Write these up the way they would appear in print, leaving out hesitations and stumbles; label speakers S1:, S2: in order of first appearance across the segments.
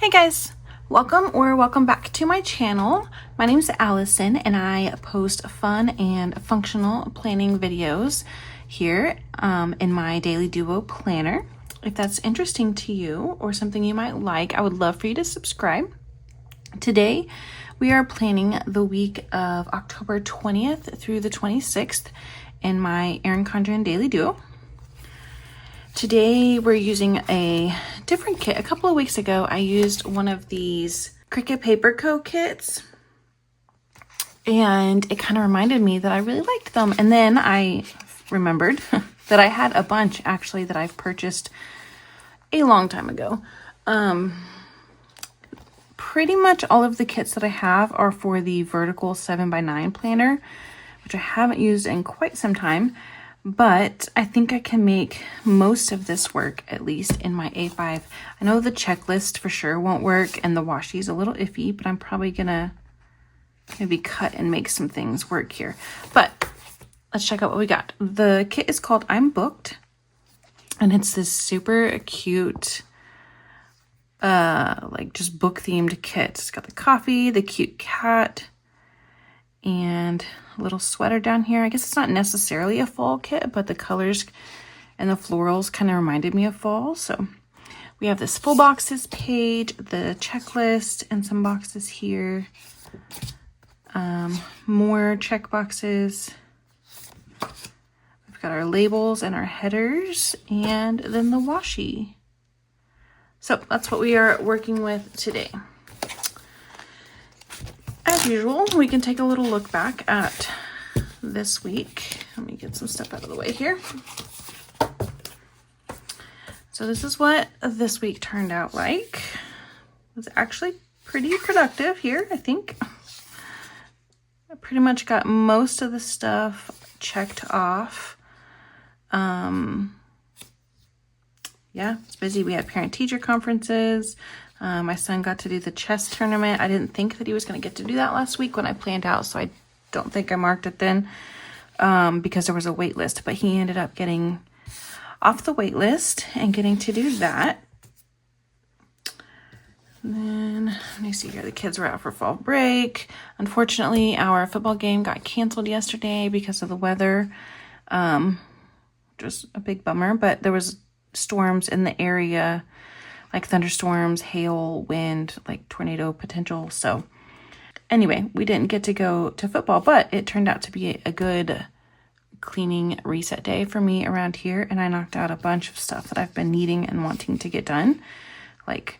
S1: Hey guys, welcome back to my channel. My name is Allison and I post fun and functional planning videos here in my Daily Duo planner. If that's interesting to you or something you might like, I would love for you to subscribe. Today we are planning the week of October 20th through the 26th in my Erin Condren Daily Duo. Today we're using a different kit. A couple of weeks ago I used one of these Cricut Paper Co kits and it kind of reminded me that I really liked them, and then I remembered that I had a bunch actually that I've purchased a long time ago. Pretty much all of the kits that I have are for the vertical 7x9 planner, which I haven't used in quite some time. But I think I can make most of this work, at least in my A5. I know the checklist for sure won't work and the washi is a little iffy, but I'm probably gonna maybe cut and make some things work here. But let's check out what we got. The kit is called I'm Booked, and it's this super cute, like just book themed kit. It's got the coffee, the cute cat, and a little sweater down here. I guess it's not necessarily a fall kit, but the colors and the florals kind of reminded me of fall. So we have this full boxes page, the checklist, and some boxes here. More check boxes. We've got our labels and our headers, and then the washi. So that's what we are working with today. As usual, we can take a little look back at this week. Let me get some stuff out of the way here. So this is what this week turned out like. It was actually pretty productive here, I think. I pretty much got most of the stuff checked off. Yeah, it's busy. We had parent-teacher conferences. My son got to do the chess tournament. I didn't think that he was going to get to do that last week when I planned out, so I don't think I marked it then because there was a wait list. But he ended up getting off the wait list and getting to do that. And then, let me see here. The kids were out for fall break. Unfortunately, our football game got canceled yesterday because of the weather, which was a big bummer. But there was storms in the area, like thunderstorms, hail, wind, like tornado potential. So anyway, we didn't get to go to football, but it turned out to be a good cleaning reset day for me around here. And I knocked out a bunch of stuff that I've been needing and wanting to get done, like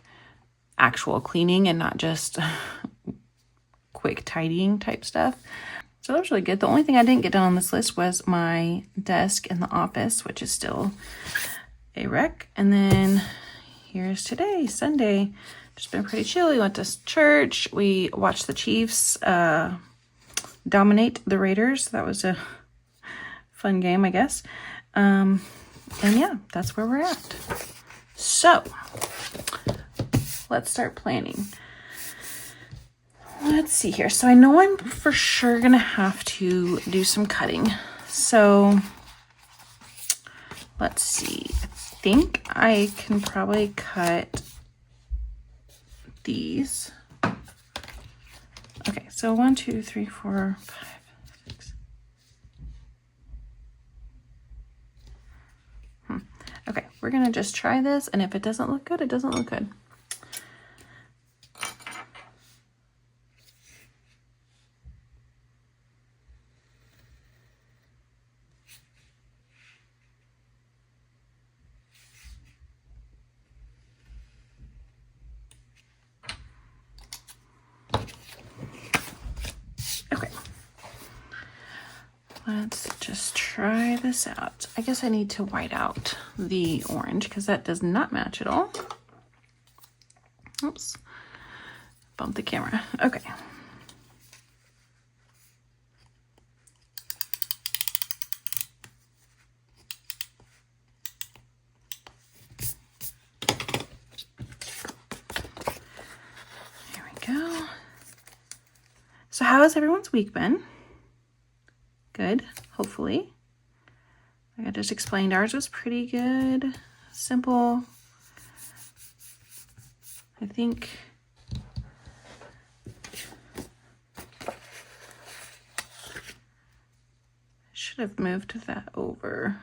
S1: actual cleaning and not just quick tidying type stuff. So that was really good. The only thing I didn't get done on this list was my desk in the office, which is still a wreck. And then here's today, Sunday. Just been pretty chill. We went to church. We watched the Chiefs dominate the Raiders. That was a fun game, I guess. And yeah, that's where we're at. So let's start planning. Let's see here. So I know I'm for sure gonna have to do some cutting. So let's see. I think I can probably cut these. Okay, so 1, 2, 3, 4, 5, 6. Okay, we're gonna just try this, and if it doesn't look good, it doesn't look good. Let's just try this out. I guess I need to white out the orange because that does not match at all. Oops. Bumped the camera. Okay. There we go. So how has everyone's week been? Good, hopefully. Like I just explained, ours was pretty good. Simple. I think I should have moved that over.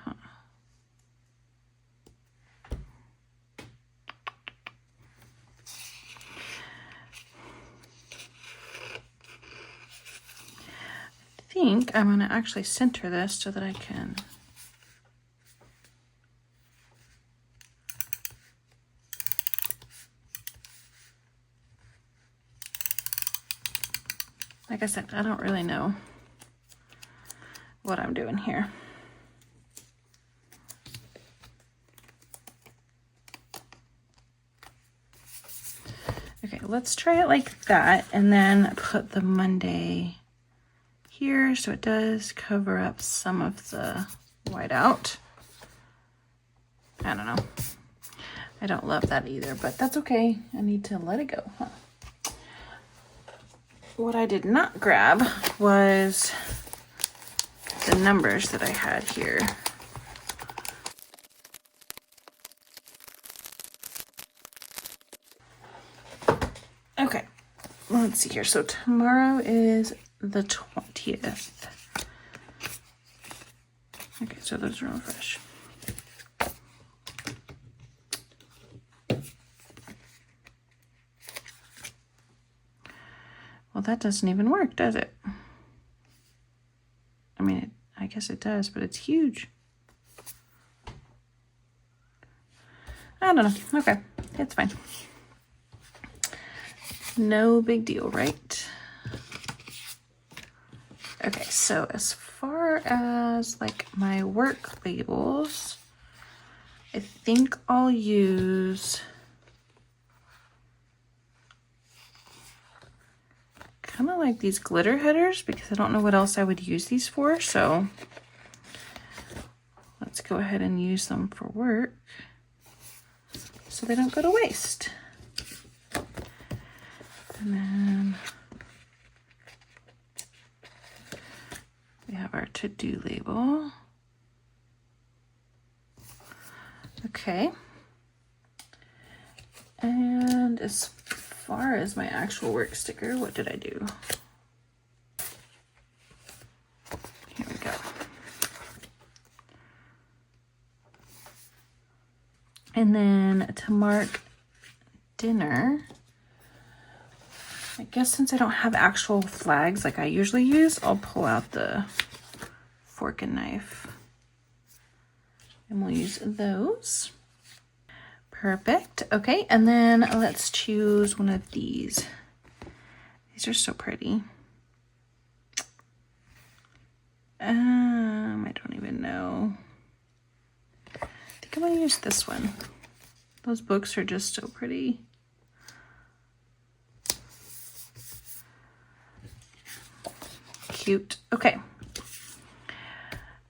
S1: I think I'm going to actually center this so that I can like I said, I don't really know what I'm doing here. Okay, let's try it like that and then put the Monday here so it does cover up some of the white out. I don't know. I don't love that either, but that's okay. I need to let it go, huh? What I did not grab was the numbers that I had here. Okay, let's see here. So tomorrow is the 20th. Okay, so those are all fresh. Well, that doesn't even work, does it? I mean, I guess it does, but it's huge. I don't know. Okay, it's fine. No big deal, right? Okay, so as far as like my work labels, I think I'll use kind of like these glitter headers because I don't know what else I would use these for. So let's go ahead and use them for work so they don't go to waste. And then we have our to-do label. Okay. And as far as my actual work sticker, what did I do? Here we go. And then to mark dinner, I guess since I don't have actual flags like I usually use, I'll pull out the fork and knife. And we'll use those. Perfect. Okay, and then let's choose one of these. These are so pretty. I don't even know. I think I'm gonna use this one. Those books are just so pretty. Cute. Okay.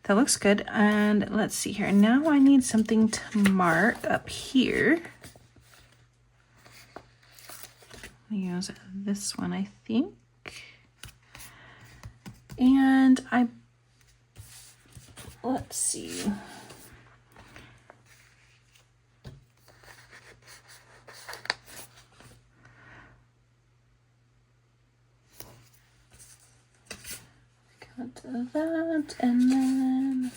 S1: That looks good. And let's see here. Now I need something to mark up here. I'll use this one, I think. And let's see. Got that, and then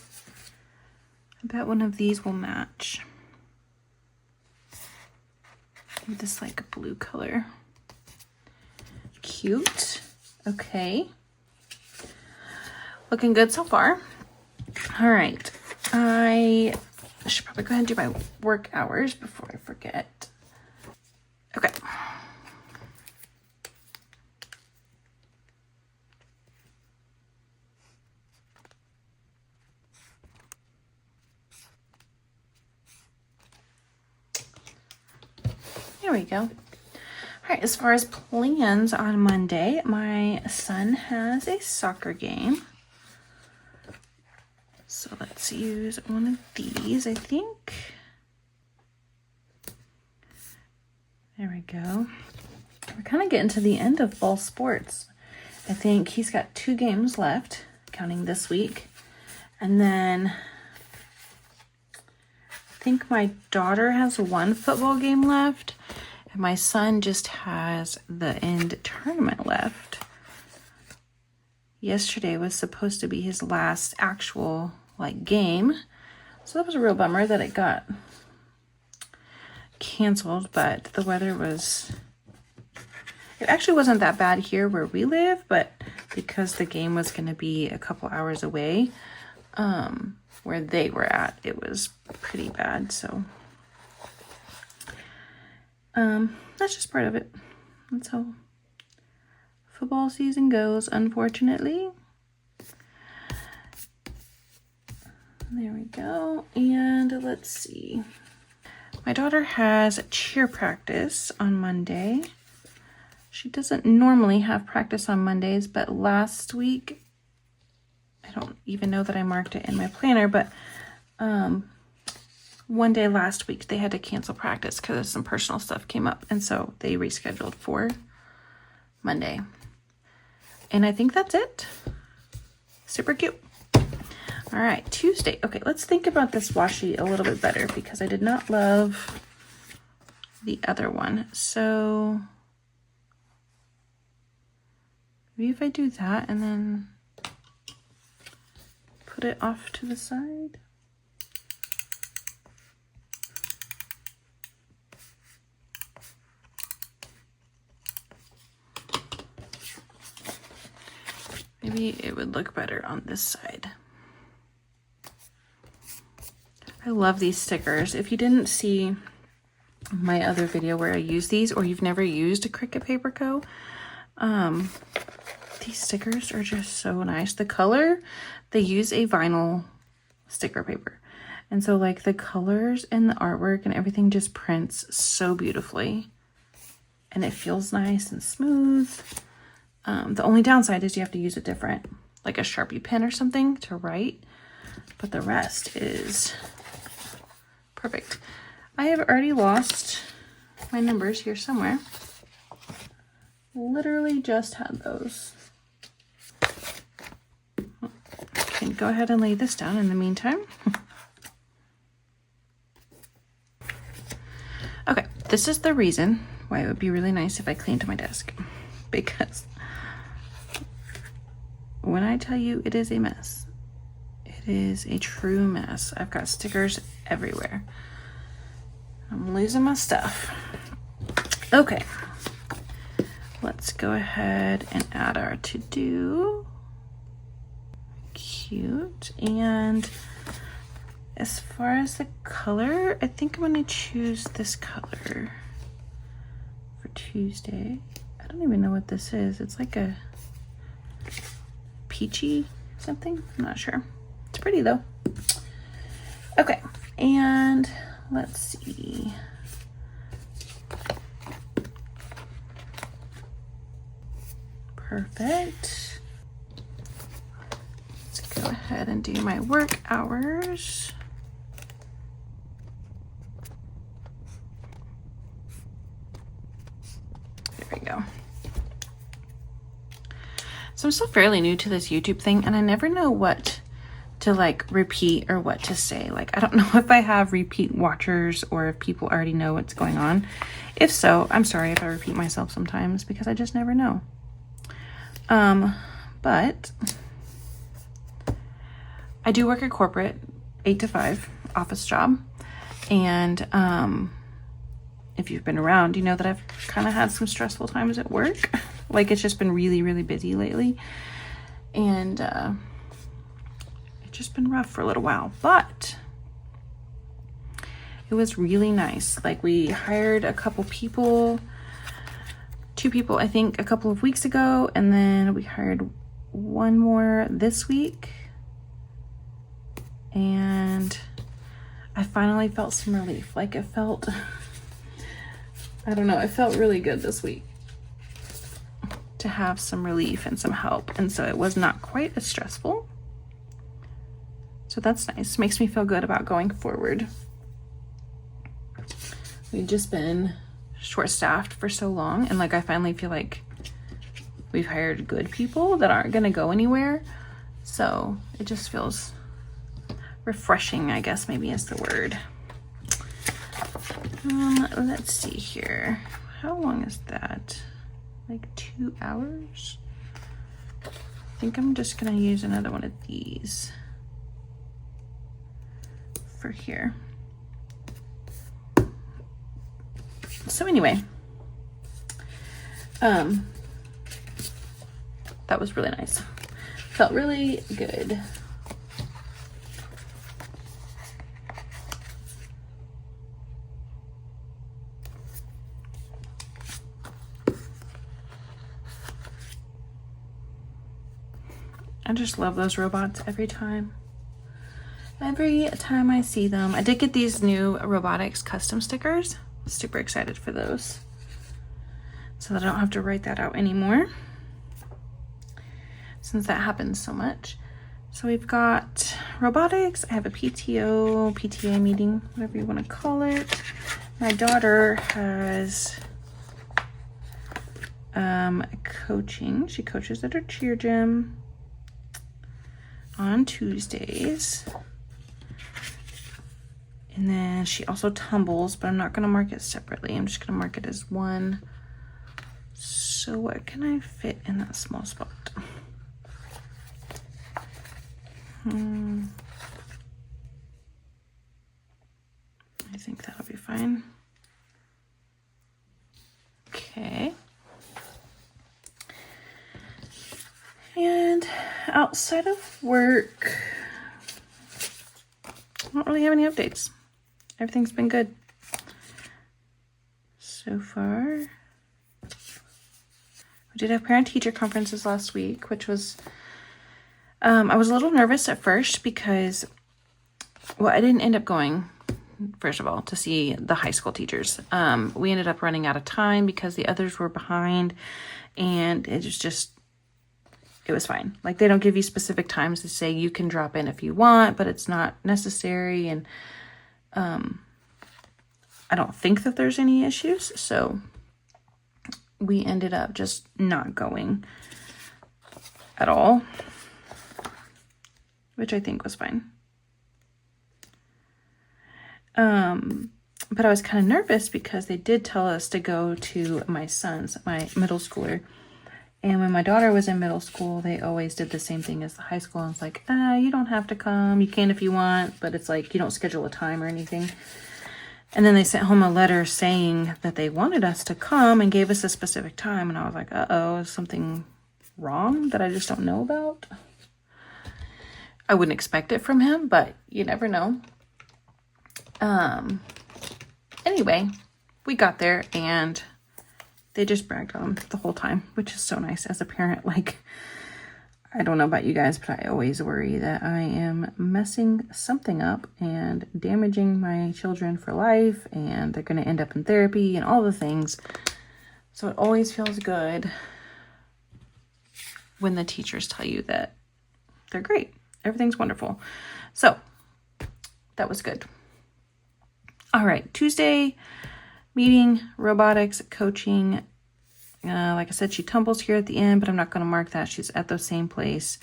S1: I bet one of these will match. This like a blue color. Cute. Okay. Looking good so far. All right. I should probably go ahead and do my work hours before I forget. Okay. There we go. All right, as far as plans on Monday, my son has a soccer game. So let's use one of these, I think. There we go. We're kind of getting to the end of fall sports. I think he's got 2 games left, counting this week. And then I think my daughter has 1 football game left. And my son just has the end tournament left. Yesterday was supposed to be his last actual game. So that was a real bummer that it got canceled, but the weather was, it actually wasn't that bad here where we live, but because the game was going to be a couple hours away, where they were at, it was pretty bad. So that's just part of it. That's how football season goes, unfortunately. There we go. And let's see. My daughter has cheer practice on Monday. She doesn't normally have practice on Mondays, but last week, I don't even know that I marked it in my planner, but one day last week they had to cancel practice because some personal stuff came up, and so they rescheduled for Monday. And I think that's it. Super cute. All right, Tuesday. Okay, let's think about this washi a little bit better because I did not love the other one. So maybe if I do that and then put it off to the side. Maybe it would look better on this side. I love these stickers. If you didn't see my other video where I use these, or you've never used a Cricut Paper Co., these stickers are just so nice. The color, they use a vinyl sticker paper. And so the colors and the artwork and everything just prints so beautifully. And it feels nice and smooth. The only downside is you have to use a different, a Sharpie pen or something to write. But the rest is perfect. I have already lost my numbers here somewhere. Literally just had those. Okay, go ahead and lay this down in the meantime. Okay, this is the reason why it would be really nice if I cleaned my desk. Because when I tell you it is a mess, it is a true mess. I've got stickers everywhere. I'm losing my stuff. Okay. Let's go ahead and add our to-do. Cute. And as far as the color, I think I'm going to choose this color for Tuesday. I don't even know what this is. It's like a peachy something. I'm not sure. It's pretty though. Okay, and let's see. Perfect. Let's go ahead and do my work hours. There we go. So I'm still fairly new to this YouTube thing, and I never know what to repeat or what to say. I don't know if I have repeat watchers or if people already know what's going on. If so, I'm sorry if I repeat myself sometimes because I just never know. But I do work at corporate, 8 to 5 office job. And if you've been around, you know that I've kind of had some stressful times at work. It's just been really, really busy lately. And it's just been rough for a little while. But it was really nice. We hired a couple people, 2 people, I think, a couple of weeks ago. And then we hired one more this week. And I finally felt some relief. It felt, I don't know, it felt really good this week to have some relief and some help. And so it was not quite as stressful. So that's nice. Makes me feel good about going forward. We've just been short-staffed for so long. And I finally feel like we've hired good people that aren't going to go anywhere. So it just feels refreshing, I guess maybe is the word. Let's see here. how long is that? Like 2 hours? I think I'm just gonna use another one of these for here. So anyway, that was really nice. Felt really good. I just love those robots every time. Every time I see them. I did get these new robotics custom stickers. Super excited for those. So that I don't have to write that out anymore, since that happens so much. So we've got robotics. I have a PTA meeting, whatever you want to call it. My daughter has coaching. She coaches at her cheer gym on Tuesdays. And then she also tumbles, but I'm not gonna mark it separately. I'm just gonna mark it as one. So what can I fit in that small spot? I think that'll be fine. Okay. And outside of work, I don't really have any updates. Everything's been good so far. We did have parent-teacher conferences last week, which was, I was a little nervous at first because, well, I didn't end up going, first of all, to see the high school teachers. We ended up running out of time because the others were behind, and it was just, it was fine. Like, they don't give you specific times to say you can drop in if you want, but it's not necessary. And I don't think that there's any issues. So we ended up just not going at all, which I think was fine. But I was kind of nervous because they did tell us to go to my middle schooler. And when my daughter was in middle school, they always did the same thing as the high school. And it's like, you don't have to come. You can if you want, but it's like you don't schedule a time or anything. And then they sent home a letter saying that they wanted us to come and gave us a specific time. And I was like, uh-oh, is something wrong that I just don't know about? I wouldn't expect it from him, but you never know. Anyway, we got there and they just bragged on him the whole time, which is so nice as a parent. Like, I don't know about you guys, but I always worry that I am messing something up and damaging my children for life, and they're going to end up in therapy and all the things. So it always feels good when the teachers tell you that they're great. Everything's wonderful. So that was good. All right, Tuesday meeting, robotics, coaching. Like I said, she tumbles here at the end, but I'm not going to mark that. She's at the same place.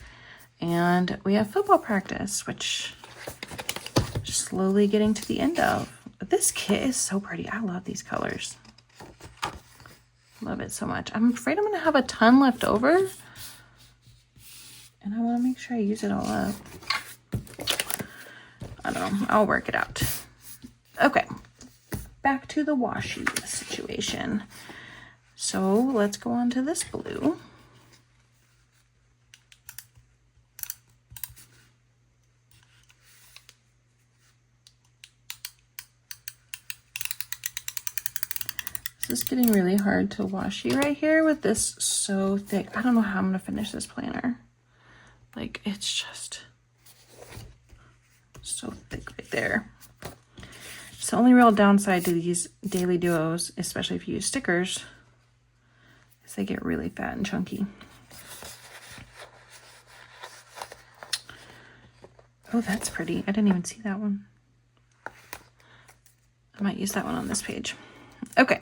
S1: And we have football practice, which just slowly getting to the end of. But this kit is so pretty. I love these colors. Love it so much. I'm afraid I'm going to have a ton left over. And I want to make sure I use it all up. I don't know. I'll work it out. Okay. Back to the washi situation. So let's go on to this blue. This is getting really hard to washi right here with this so thick. I don't know how I'm going to finish this planner. Like, it's just so thick right there. It's the only real downside to these Daily Duos, especially if you use stickers, is they get really fat and chunky. Oh, that's pretty. I didn't even see that one. I might use that one on this page. Okay.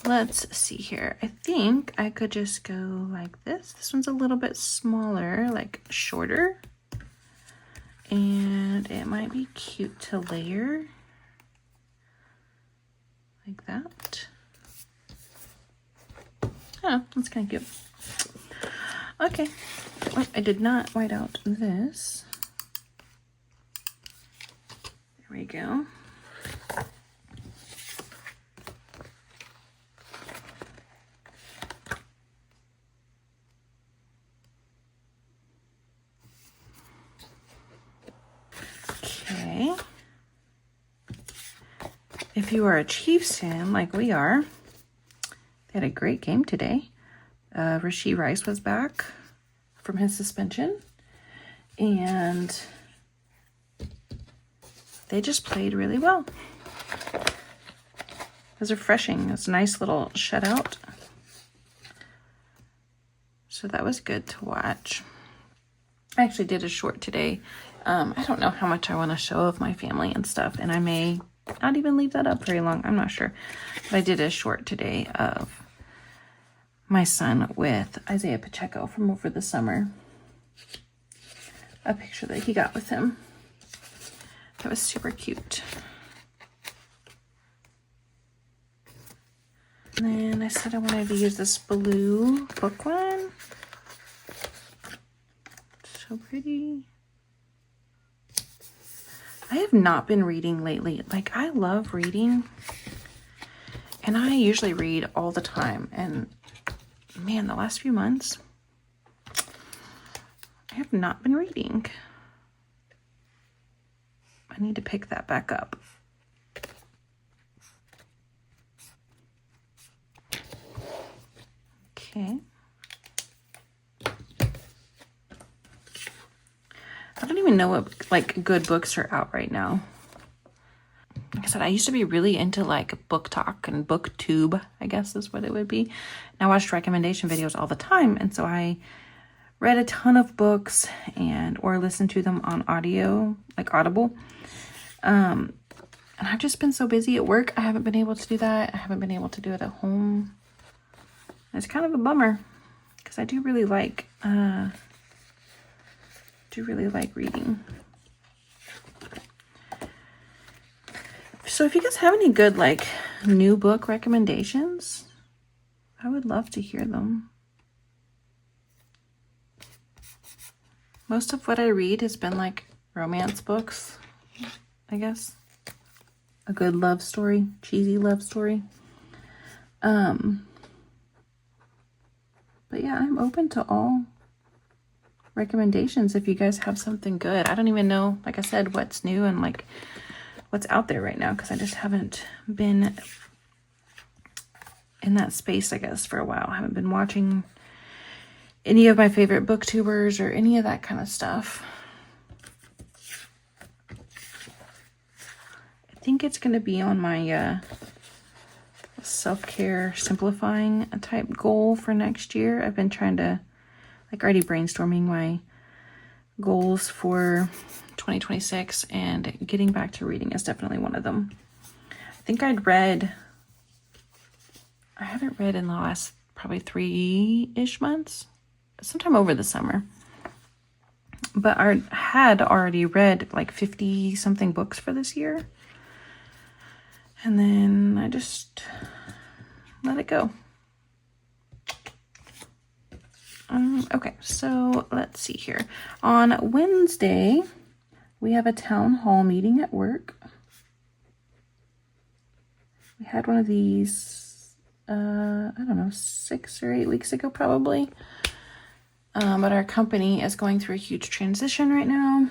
S1: Let's see here. I think I could just go like this. This one's a little bit smaller, like shorter. And it might be cute to layer like that. Oh, that's kind of cute. Okay. Oh, I did not white out this. There we go. Okay. If you are a Chiefs fan like we are, they had a great game today. Rashee Rice was back from his suspension, and they just played really well. It was refreshing. It was a nice little shutout. So that was good to watch. I actually did a short today. I don't know how much I want to show of my family and stuff, and I may not even leave that up very long. I'm not sure. But I did a short today of my son with Isaiah Pacheco from over the summer. A picture that he got with him. That was super cute. And then I said I wanted to use this blue book one. So pretty. I have not been reading lately. Like, I love reading. And I usually read all the time. And man, the last few months, I have not been reading. I need to pick that back up. Okay. I don't even know what like good books are out right now. Like I said, I used to be really into like Book Talk and BookTube, I guess is what it would be. And I watched recommendation videos all the time, and so I read a ton of books and or listened to them on audio, like Audible. And I've just been so busy at work, I haven't been able to do that. I haven't been able to do it at home. It's kind of a bummer because I do really like reading. So if you guys have any good like new book recommendations, I would love to hear them. Most of what I read has been like romance books, I guess. A good love story, cheesy love story. But yeah, I'm open to all recommendations if you guys have something good. I don't even know, like I said, what's new and like what's out there right now because I just haven't been in that space, I guess, for a while. I haven't been watching any of my favorite booktubers or any of that kind of stuff. I think it's going to be on my self-care simplifying type goal for next year. I've been trying to like already brainstorming my goals for 2026, and getting back to reading is definitely one of them. I think I haven't read in the last probably 3-ish months, sometime over the summer. But I had already read like 50 something books for this year. And then I just let it go. Okay, so let's see here. On Wednesday, we have a town hall meeting at work. We had one of these, I don't know, 6 or 8 weeks ago probably. But our company is going through a huge transition right now.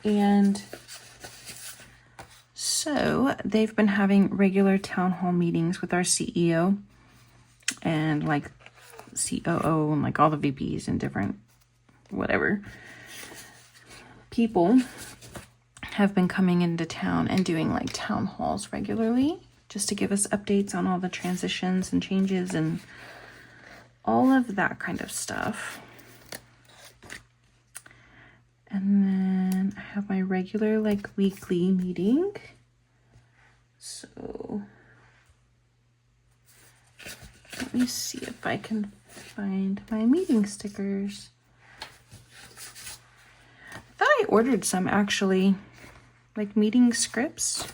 S1: And so they've been having regular town hall meetings with our CEO and like COO and like all the VPs and different whatever people have been coming into town and doing like town halls regularly just to give us updates on all the transitions and changes and all of that kind of stuff. And then I have my regular like weekly meeting. So let me see if I can find my meeting stickers. I thought I ordered some actually, like meeting scripts.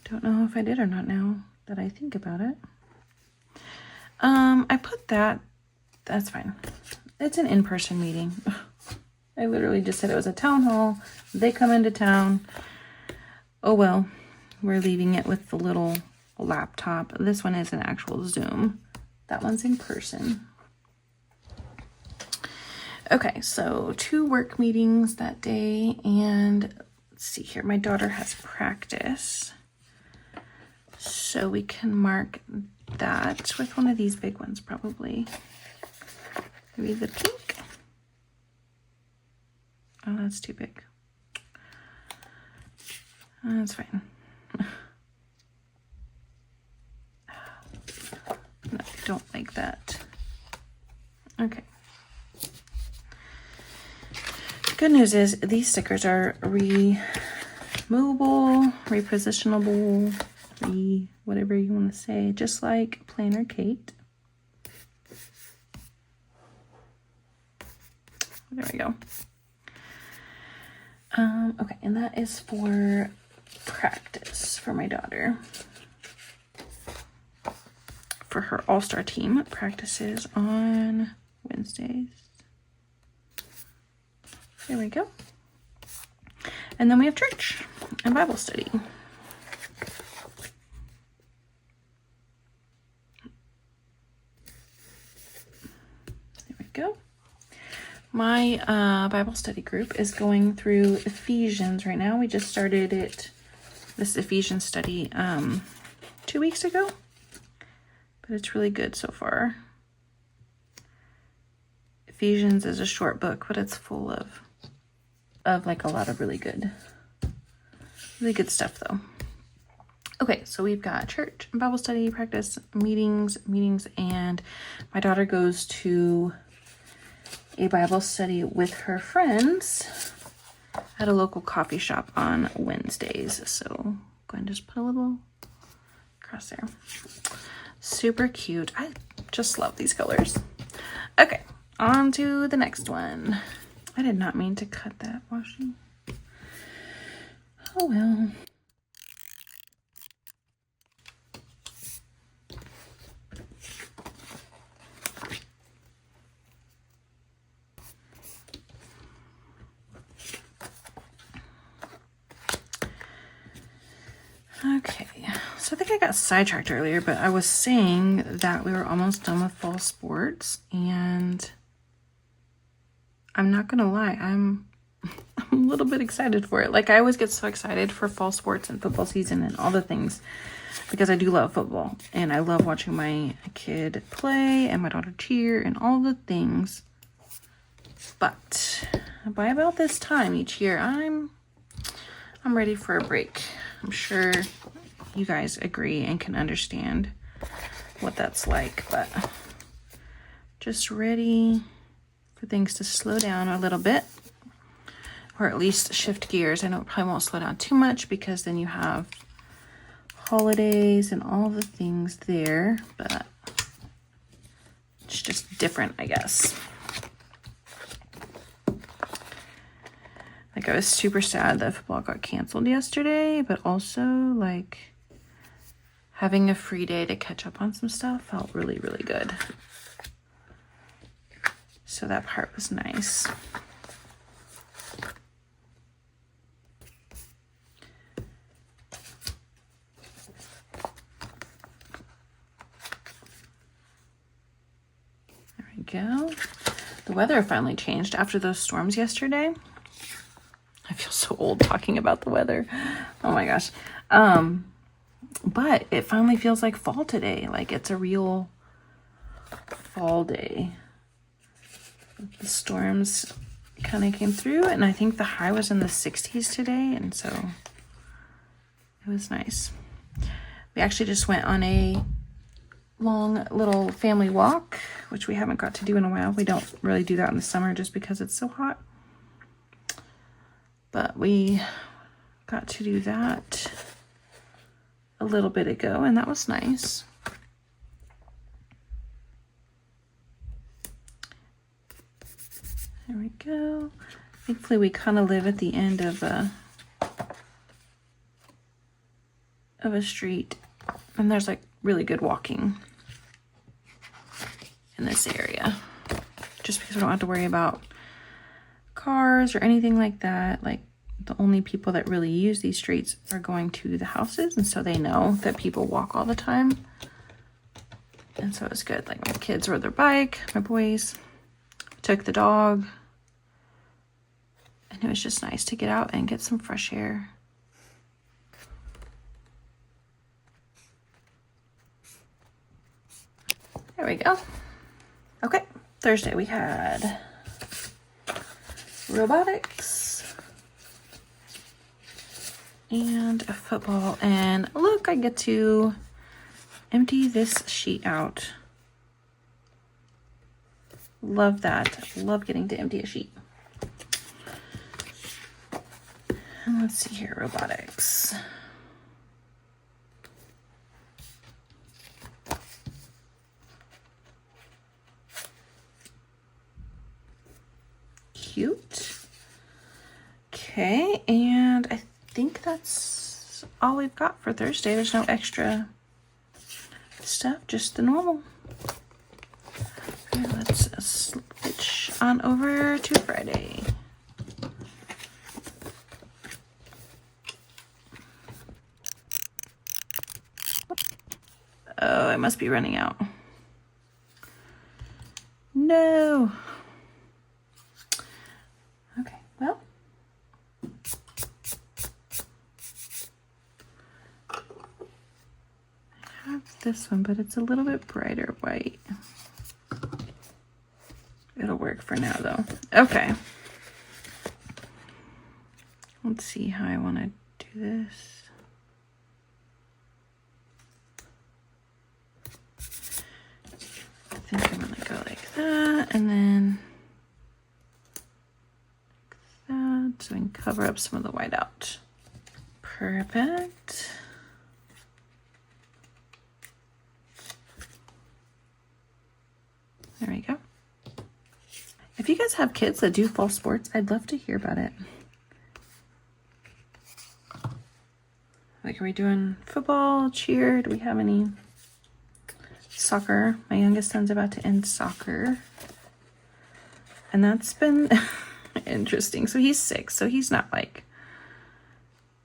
S1: Don't know if I did or not now that I think about it. I put that. That's fine. It's an in-person meeting. I literally just said it was a town hall. They come into town. Oh well, we're leaving it with the little laptop. This one is an actual Zoom. That one's in person. Okay, so 2 work meetings that day, and let's see here. My daughter has practice, so we can mark that with one of these big ones, probably. Maybe the pink. Oh, that's too big. That's fine. No, I don't like that. Okay. Good news is these stickers are removable, repositionable, whatever you want to say, just like Planner Kate. There we go. Okay, and that is for practice for my daughter. For her all-star team practices on Wednesdays. There we go. And then we have church and Bible study. There we go. My Bible study group is going through Ephesians right now. We just started this Ephesians study 2 weeks ago, but it's really good so far. Ephesians is a short book, but it's full of like a lot of really good stuff though. Okay, so we've got church, Bible study, practice, meetings, and my daughter goes to a Bible study with her friends at a local coffee shop on Wednesdays. So go ahead and just put a little cross there. Super cute. I just love these colors. Okay, on to the next one. I did not mean to cut that washi. Oh well. Okay, so I think I got sidetracked earlier, but I was saying that we were almost done with fall sports, and I'm not gonna lie, I'm a little bit excited for it. Like, I always get so excited for fall sports and football season and all the things because I do love football and I love watching my kid play and my daughter cheer and all the things. But by about this time each year, I'm ready for a break. I'm sure you guys agree and can understand what that's like, but just ready for things to slow down a little bit, or at least shift gears. I know it probably won't slow down too much because then you have holidays and all the things there, but it's just different, I guess. Like, I was super sad that football got canceled yesterday, but also like having a free day to catch up on some stuff felt really, really good. So that part was nice. There we go. The weather finally changed after those storms yesterday. I feel so old talking about the weather. Oh my gosh. But it finally feels like fall today. Like, it's a real fall day. The storms kind of came through, and I think the high was in the 60s today, and so it was nice. We actually just went on a long little family walk, which we haven't got to do in a while. We don't really do that in the summer just because it's so hot. But we got to do that a little bit ago, and that was nice. There we go. Thankfully, we kind of live at the end of a street, and there's like really good walking. in this area, just because we don't have to worry about cars or anything like that. Like, the only people that really use these streets are going to the houses, and so they know that people walk all the time. And so it's good. Like, my kids rode their bike, my boys took the dog, and it was just nice to get out and get some fresh air. There we go. Okay, Thursday we had robotics and a football, and look, I get to empty this sheet out. Love that. Love getting to empty a sheet. And let's see here, robotics. Cute. Okay, and I think that's all we've got for Thursday. There's no extra stuff, just the normal. Okay, let's switch on over to Friday. Oh, I must be running out. No. Okay, well. I have this one, but it's a little bit brighter white. It'll work for now, though. Okay. Let's see how I want to do this. I think I'm going to go like that, and then like that, so we can cover up some of the white out. Perfect. There we go. If you guys have kids that do fall sports, I'd love to hear about it. Like, are we doing football, cheer? Do we have any soccer? My youngest son's about to end soccer. And that's been interesting. So he's 6, so he's not like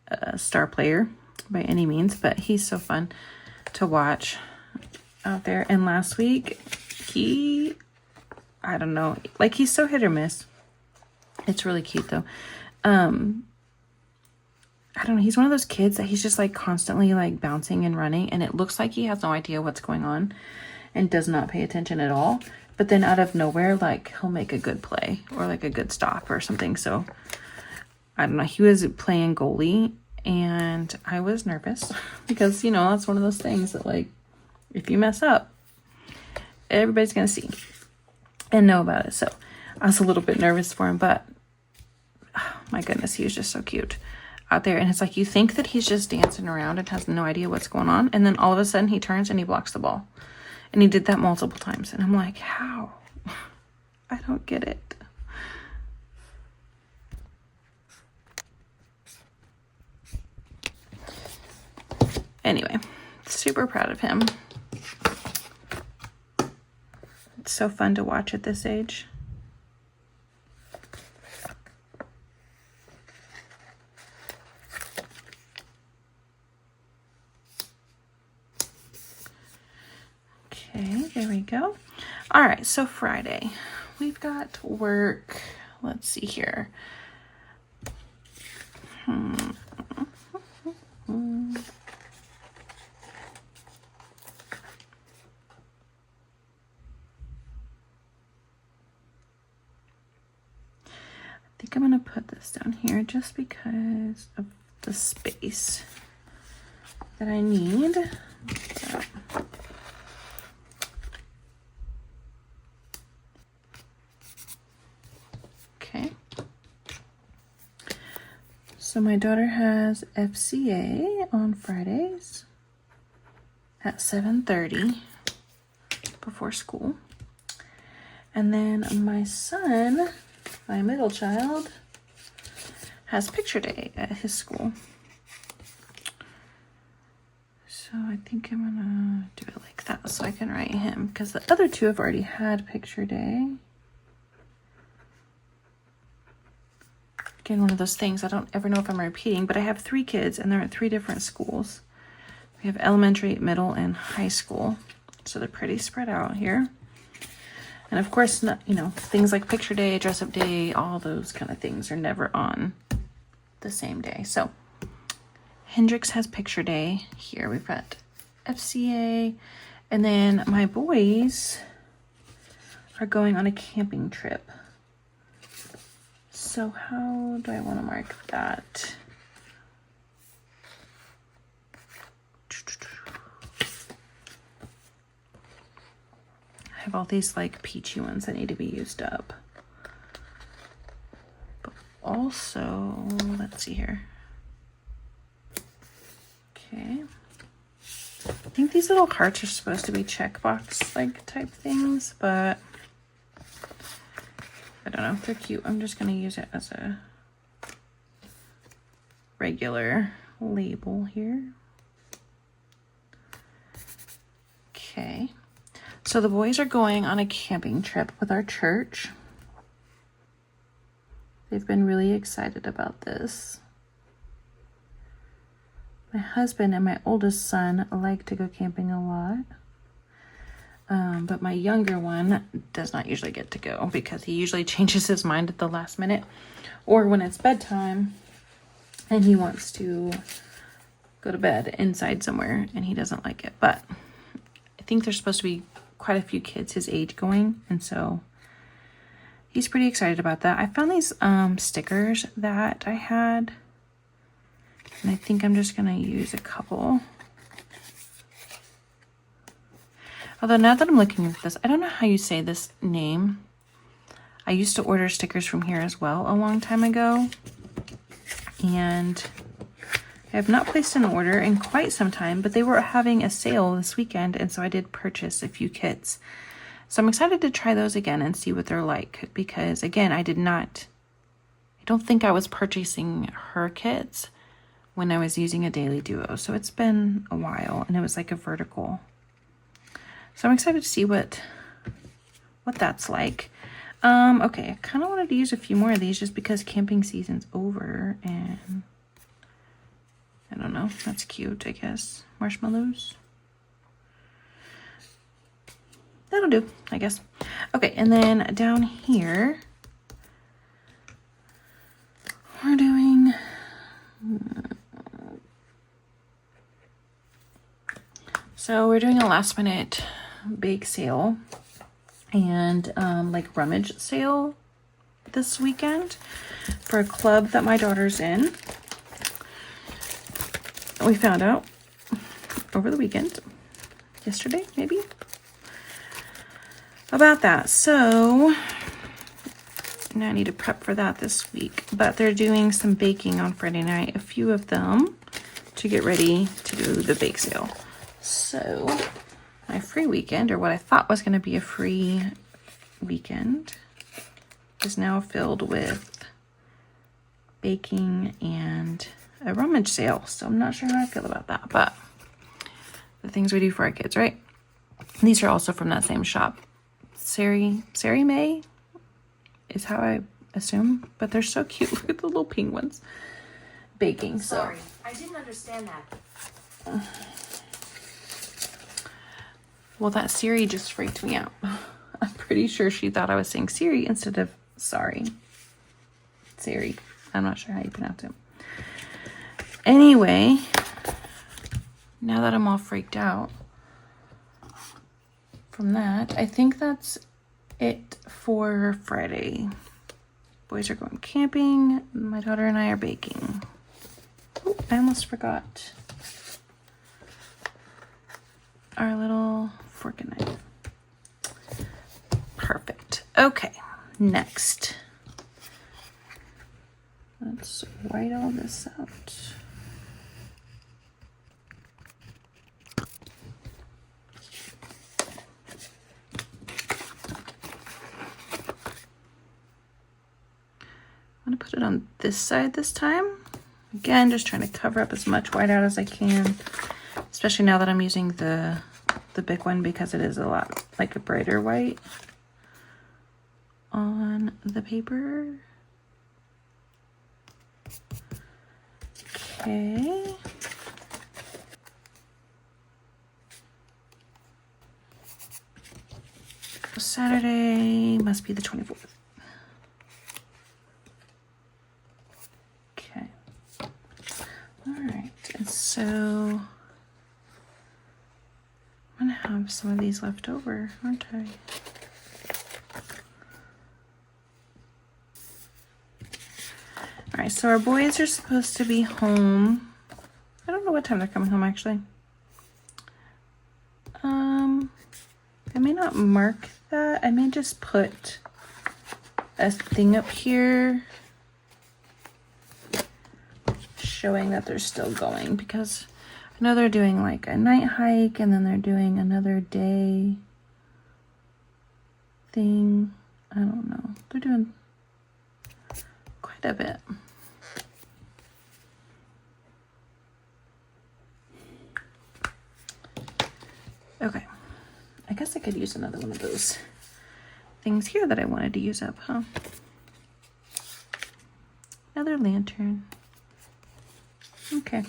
S1: a star player by any means, but he's so fun to watch out there. And last week, I don't know, like, he's so hit or miss. It's really cute though. I don't know, he's one of those kids that he's just like constantly like bouncing and running, and it looks like he has no idea what's going on and does not pay attention at all. But then out of nowhere, like, he'll make a good play or like a good stop or something. So I don't know, he was playing goalie and I was nervous because, you know, that's one of those things that, like, if you mess up, everybody's gonna see and know about it. So I was a little bit nervous for him, but oh my goodness, he was just so cute out there. And it's like, you think that he's just dancing around and has no idea what's going on, and then all of a sudden he turns and he blocks the ball. And he did that multiple times, and I'm like, how? I don't get it. Anyway, super proud of him. It's so fun to watch at this age. Okay, there we go. All right, so Friday, we've got work. Let's see here. I think I'm gonna put this down here just because of the space that I need. So. Okay. So my daughter has FCA on Fridays at 7:30 before school. And then my son, my middle child, has picture day at his school. So I think I'm gonna do it like like that so I can write him, because the other two have already had picture day. Again, one of those things I don't ever know if I'm repeating, but I have 3 kids and they're at 3 different schools. We have elementary, middle, and high school. So they're pretty spread out here. And of course, not, you know, things like picture day, dress up day, all those kind of things are never on the same day. So Hendrix has picture day here. We've got FCA. And then my boys are going on a camping trip. So how do I want to mark that? I have all these like peachy ones that need to be used up. But also, let's see here. Okay. I think these little hearts are supposed to be checkbox like type things, but I don't know. They're cute. I'm just going to use it as a regular label here. Okay. So the boys are going on a camping trip with our church. They've been really excited about this. My husband and my oldest son like to go camping a lot. But my younger one does not usually get to go because he usually changes his mind at the last minute or when it's bedtime and he wants to go to bed inside somewhere and he doesn't like it. But I think there's supposed to be quite a few kids his age going, and so he's pretty excited about that. I found these stickers that I had, and I think I'm just gonna use a couple. Although now that I'm looking at this, I don't know how you say this name. I used to order stickers from here as well a long time ago, and I have not placed an order in quite some time, but they were having a sale this weekend, and so I did purchase a few kits. So I'm excited to try those again and see what they're like, because again, I don't think I was purchasing her kits when I was using a Daily Duo. So it's been a while, and it was like a vertical. So I'm excited to see what that's like. Okay, I kind of wanted to use a few more of these just because camping season's over, and I don't know, that's cute, I guess. Marshmallows. That'll do, I guess. Okay, and then down here, we're doing a last minute bake sale and like rummage sale this weekend for a club that my daughter's in. We found out over the weekend, yesterday maybe, about that. So now I need to prep for that this week, but they're doing some baking on Friday night, a few of them, to get ready to do the bake sale. So my free weekend, or what I thought was going to be a free weekend, is now filled with baking and a rummage sale. So I'm not sure how I feel about that, but the things we do for our kids, right? These are also from that same shop. Sari May is how I assume, but they're so cute. Look at the little penguins baking.
S2: Sorry, I didn't understand that.
S1: Well, that Siri just freaked me out. I'm pretty sure she thought I was saying Siri instead of sorry. Siri. I'm not sure how you pronounce it. Anyway, now that I'm all freaked out from that, I think that's it for Friday. Boys are going camping. My daughter and I are baking. Oh, I almost forgot our little fork and knife. Perfect. Okay, next. Let's white all this out. I'm going to put it on this side this time. Again, just trying to cover up as much white out as I can, especially now that I'm using the the big one because it is a lot like a brighter white on the paper. Okay. Saturday must be the 24th. Okay. All right. And so I'm going to have some of these left over, aren't I? All right. So our boys are supposed to be home. I don't know what time they're coming home, actually. I may not mark that. I may just put a thing up here showing that they're still going, because I know they're doing like a night hike and then they're doing another day thing. I don't know. They're doing quite a bit. Okay. I guess I could use another one of those things here that I wanted to use up, huh? Another lantern. Okay.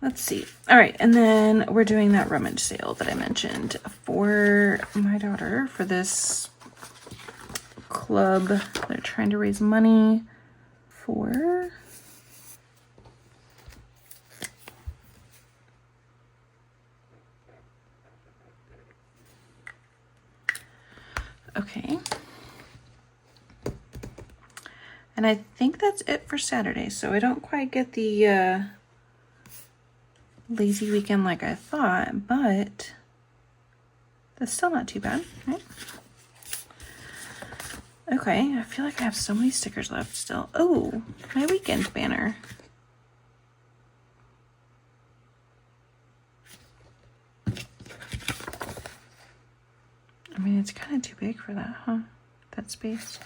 S1: Let's see. All right, and then we're doing that rummage sale that I mentioned for my daughter for this club. They're trying to raise money for okay. And I think that's it for Saturday. So I don't quite get the lazy weekend like I thought, but that's still not too bad, right? Okay, I feel like I have so many stickers left still. Oh, my weekend banner. I mean, it's kind of too big for that, huh? That space.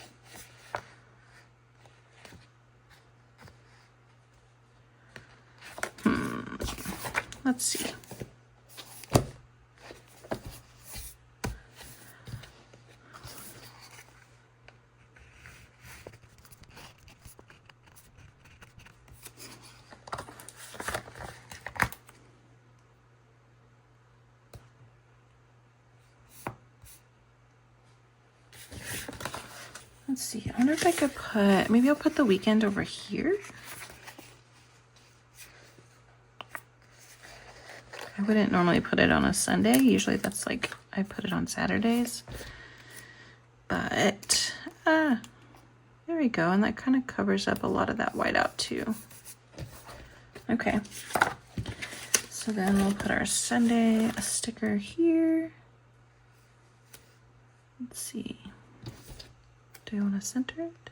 S1: Let's see. Let's see. I wonder if I could put, maybe I'll put the weekend over here. I wouldn't normally put it on a Sunday. Usually that's like, I put it on Saturdays. But, there we go. And that kind of covers up a lot of that whiteout too. Okay. So then we'll put our Sunday, a sticker here. Let's see. Do you want to center it?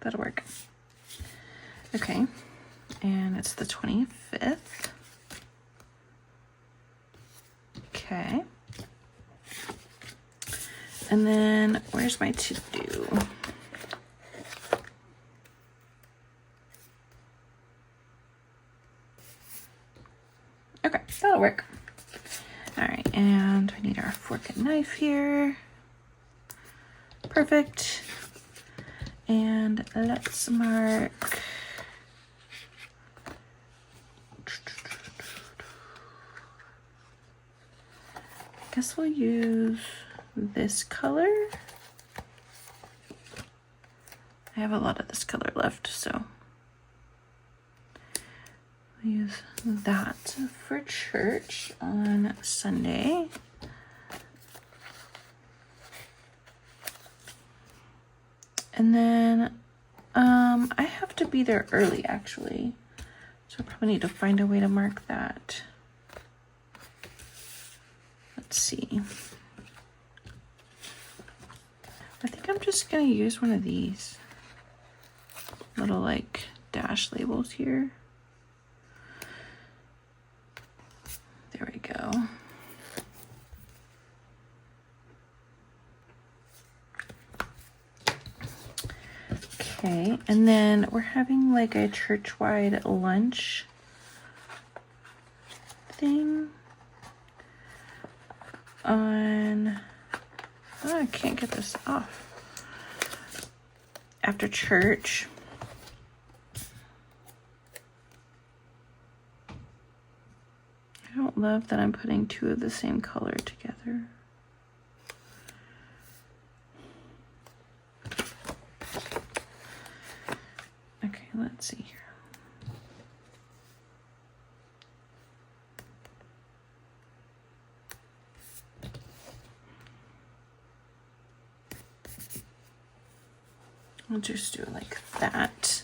S1: That'll work. Okay. And it's the 25th. Okay. And then where's my to-do? Okay, that'll work. All right, and we need our fork and knife here. Perfect. And let's mark. I guess we'll use this color. I have a lot of this color left, so we'll use that for church on Sunday. And then I have to be there early actually, so I probably need to find a way to mark that. Let's see. I think I'm just gonna use one of these little like dash labels here. There we go. Okay, and then we're having like a church-wide lunch thing on, oh, I can't get this off, after church. I don't love that I'm putting two of the same color together. Okay, let's see here. I'll just do it like that.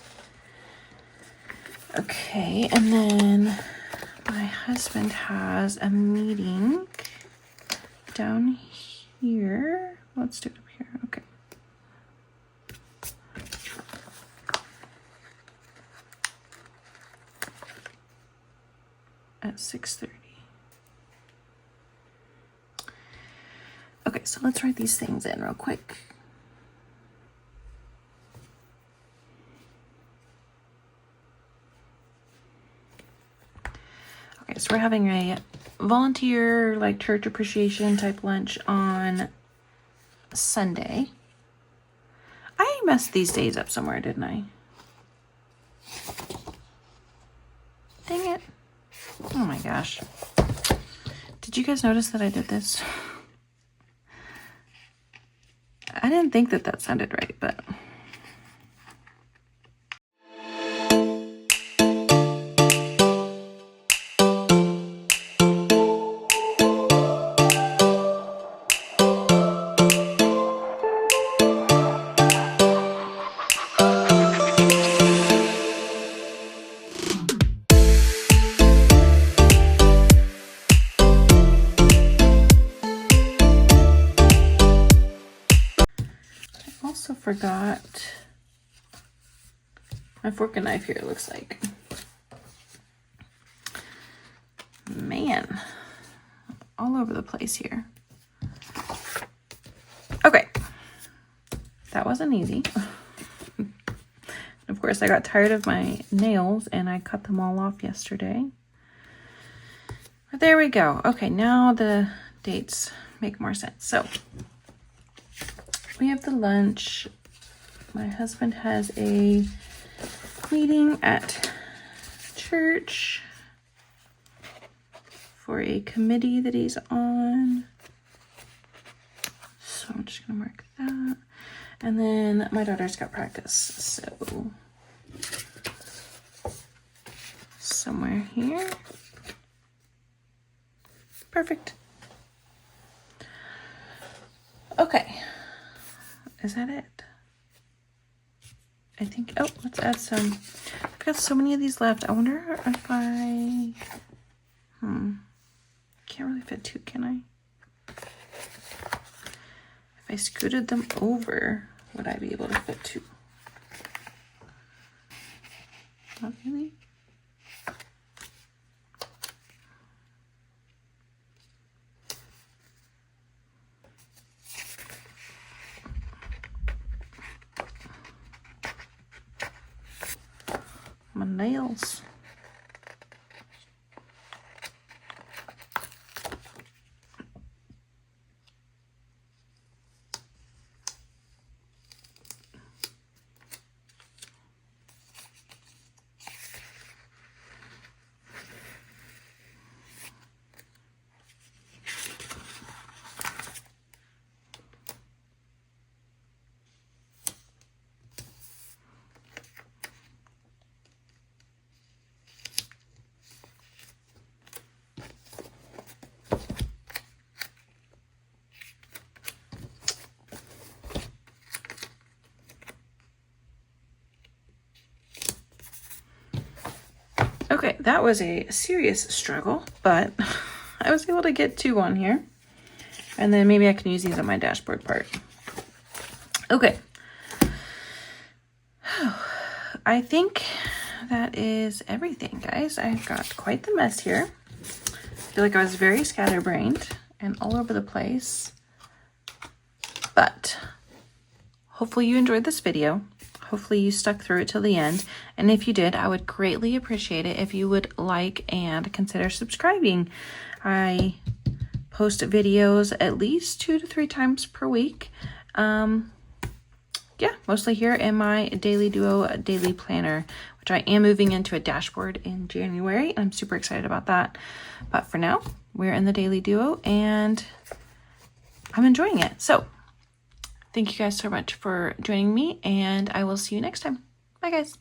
S1: Okay, and then my husband has a meeting down here. Let's do it up here. Okay. At 6:30. Okay, so let's write these things in real quick. Okay, so we're having a volunteer, like, church appreciation type lunch on Sunday. I messed these days up somewhere, didn't I? Dang it. Oh my gosh. Did you guys notice that I did this? I didn't think that that sounded right, but... also forgot my fork and knife here, it looks like. Man, all over the place here. Okay, that wasn't easy. Of course, I got tired of my nails and I cut them all off yesterday. But there we go. Okay, now the dates make more sense. So we have the lunch. My husband has a meeting at church for a committee that he's on. So I'm just gonna mark that. And then my daughter's got practice, so somewhere here. Perfect. Okay. Is that it? I think, oh, let's add some. I've got so many of these left. I wonder if I, can't really fit two, can I? If I scooted them over, would I be able to fit two? Not really. My nails. Okay, that was a serious struggle, but I was able to get two on here. And then maybe I can use these on my dashboard part. Okay. I think that is everything, guys. I've got quite the mess here. I feel like I was very scatterbrained and all over the place. But hopefully you enjoyed this video. hopefully you stuck through it till the end. And if you did, I would greatly appreciate it if you would like and consider subscribing. I post videos at least 2 to 3 times per week. Yeah, mostly here in my Daily Duo daily planner, which I am moving into a dashboard in January. I'm super excited about that. But for now, we're in the Daily Duo and I'm enjoying it. So thank you guys so much for joining me, and I will see you next time. Bye, guys.